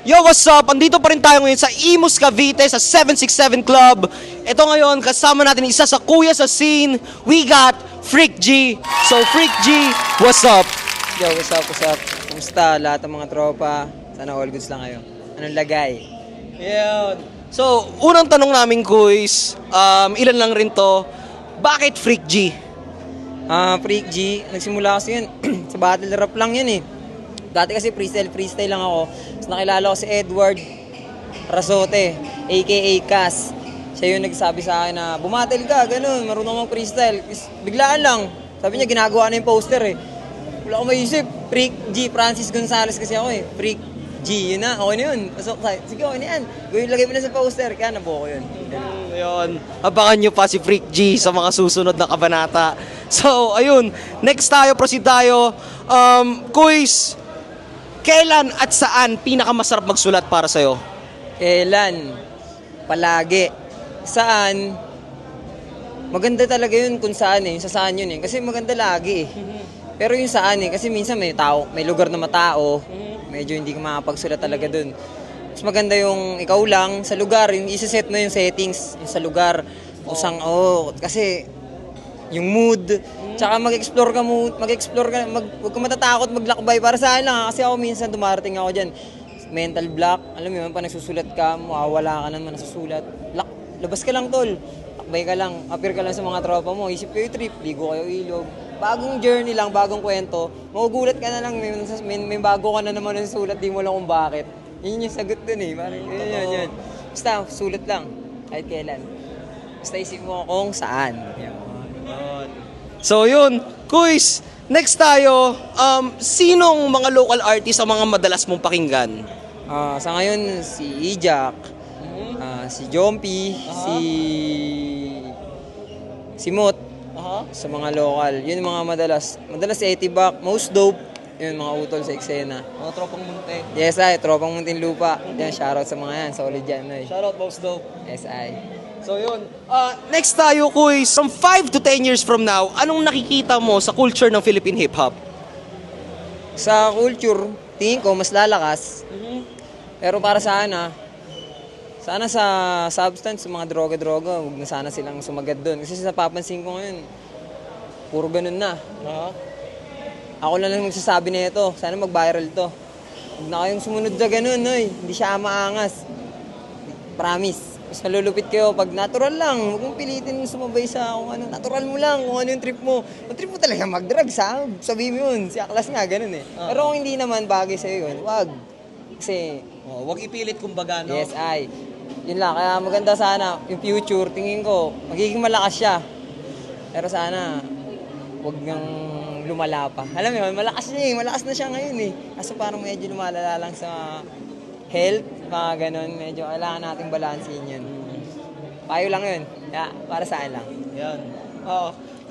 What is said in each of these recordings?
Yo, what's up? Andito pa rin tayo ngayon sa Imus Cavite sa 767 Club. Ito ngayon, kasama natin isa sa kuya sa scene. We got Freak G. So, Freak G, what's up? Yo, what's up, what's up? Kumusta lahat ng mga tropa? Sana all goods lang kayo. Anong lagay? Yan. So, unang tanong namin, kuys, ilan lang rin to, bakit Freak G? Freak G, nagsimula kasi yun. Sa battle rap lang yun eh. Dati kasi freestyle lang ako. Tapos nakilala ko si Edward Rasote, aka Cas. Siya yung nagsabi sa akin na bumatel ka, ganun, marunong mong freestyle. Biglaan lang. Sabi niya, ginagawa na yung poster eh. Wala akong maisip. Freak G, Francis Gonzalez kasi ako eh. Freak G, yun na, okay na yun. So, sige, okay na yan. Lagay mo na sa poster, kaya nabuo ko yun. Ayun, abangan nyo pa si Freak G sa mga susunod na kabanata. So, ayun, next tayo, proceed tayo. Kuys, kailan at saan pinakamasarap magsulat para sa'yo? Kailan? Palagi. Saan? Maganda talaga yun kung saan eh. Sa saan yun eh. Kasi maganda lagi eh. Pero yung saan eh. Kasi minsan may tao, may lugar na matao. Medyo hindi ka makapagsulat talaga dun. Mas maganda yung ikaw lang sa lugar. Yung isa-set mo yung settings yung sa lugar. Usang, kasi yung mood. Tsaka mag-explore ka, huwag ka matatakot maglakbay. Para sa akin lang kasi ako minsan dumarating ako dyan. Mental block, alam mo yun, pa nagsusulat ka, mawawala ka naman nasusulat. Labas ka lang tol, lakbay ka lang, appear ka lang sa mga tropa mo, isip kayo trip, ligo kayo ilog. Bagong journey lang, bagong kwento, magugulat ka na lang, may bago ka na naman nasusulat, di mo lang kung bakit. Yun yung sagot dun eh, parang yun. Basta, sulat lang, kahit kailan. Basta isip mo kung saan. So, yun, kuys, next tayo, sinong mga local artist ang mga madalas mong pakinggan? Sa ngayon, si Ijak, si Jompy, si Mot, sa mga local. Yun yung mga madalas. Madalas si Etibac, Most Dope, yun mga utol sa eksena. Mga tropang munti. Yes, ay, tropang Muntinlupa. Yan, shoutout sa mga yan, solid yan. Ay. Shoutout, Most Dope. Yes, ay. So, yun. Next tayo, kuys, from 5 to 10 years from now, anong nakikita mo sa culture ng Philippine hip-hop? Sa culture, tingin ko, mas lalakas. Pero para sana sa substance, sa mga droga-droga, huwag na sana silang sumagad doon. Kasi sa papansin ko ngayon, puro ganun na. Ako lang magsasabi na ito, sana mag-viral to. Huwag na kayong sumunod na ganun, oy. Hindi siya maangas. Promise. Mas malulupit kayo pag natural lang. Huwag mong pilitin sumabay sa kung ano. Natural mo lang kung ano yung trip mo. Kung trip mo talaga mag-drugs, ha? Sabihin mo yun. Si Aklas nga, ganun eh. Pero kung hindi naman bagay sa'yo yun, wag. Kasi Huwag ipilit kumbaga, no? yes, ay. Yun lang. Kaya maganda sana yung future. Tingin ko, magiging malakas siya. Pero sana, wag nang lumala pa. Alam mo yun, malakas niya eh. Malakas na siya ngayon eh. Kaso parang medyo lumalala lang sa health, mga ganun. Medyo kailangan nating balansin yun. Payo lang yun. Yeah, para saan lang. Yan.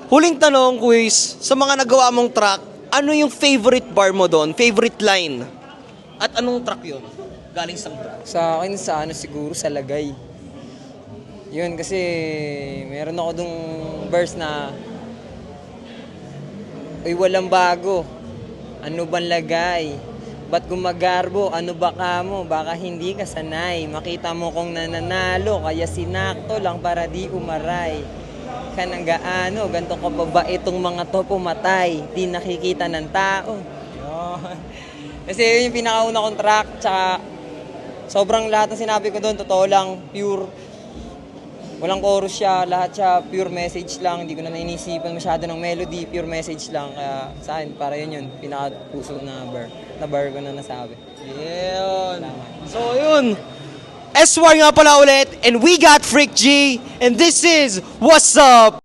Huling tanong, kuys, sa mga nagawa mong track, ano yung favorite bar mo doon? Favorite line? At anong track yun? Galing sa track? Sa akin, sa ano siguro, sa lagay. Yun, kasi meron ako dung verse na uy, walang bago. Ano bang lagay? Ba't gumagarbo? Ano ba ka mo? Baka hindi ka sanay. Makita mo kong nananalo, kaya sinakto lang para di umaray. Kanang gaano, ganito ka pa ba itong mga to pumatay? Di nakikita ng tao. Kasi yun yung pinakauna kong track, tsaka sobrang lahat ng sinabi ko doon, totoo lang, pure. Walang chorus siya, lahat siya pure message lang. Hindi ko na nainisipan masyado ng melody, pure message lang. Kaya sa akin, para yun, pinaka-puso na bar ko na nasabi. Yun. So, yun. Eswar nga pala ulit, and we got Freak G, and this is What's Up?